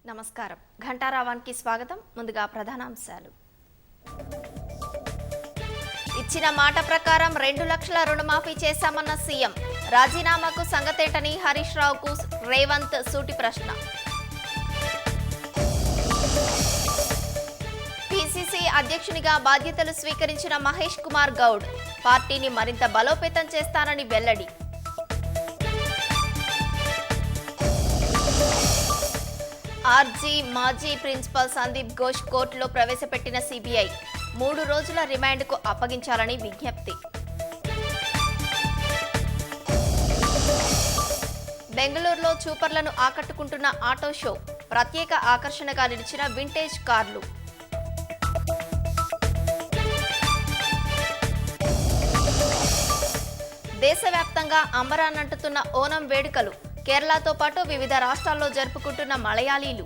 నమస్కారం. ఘంటారావానికి స్వాగతం. ముందుగా ప్రధానాంశాలు. ఇచ్చిన మాట ప్రకారం 2 లక్షల రుణమాఫీ చేశామన్న సీఎం. రాజీనామాకు సంగతేంటని హరీష్ రావుకు రేవంత్ సూటి ప్రశ్న. పిసిసి అధ్యక్షునిగా బాధ్యతలు స్వీకరించిన మహేష్ కుమార్ గౌడ్ పార్టీని మరింత బలోపేతం చేస్తానని వెల్లడి. ఆర్జీ మాజీ ప్రిన్సిపల్ సందీప్ ఘోష్ కోర్టులో ప్రవేశపెట్టిన సిబిఐ 3 రోజుల రిమాండ్కు అప్పగించాలని విజ్ఞప్తి. బెంగళూరులో చూపర్లను ఆకట్టుకుంటున్న ఆటో షో, ప్రత్యేక ఆకర్షణగా నిలిచిన వింటేజ్ కార్లు. దేశవ్యాప్తంగా అంబరాన్నంటుతున్న ఓనం వేడుకలు. కేరళతో పాటు వివిధ రాష్ట్రాల్లో జరుపుకుంటున్న మలయాళీలు.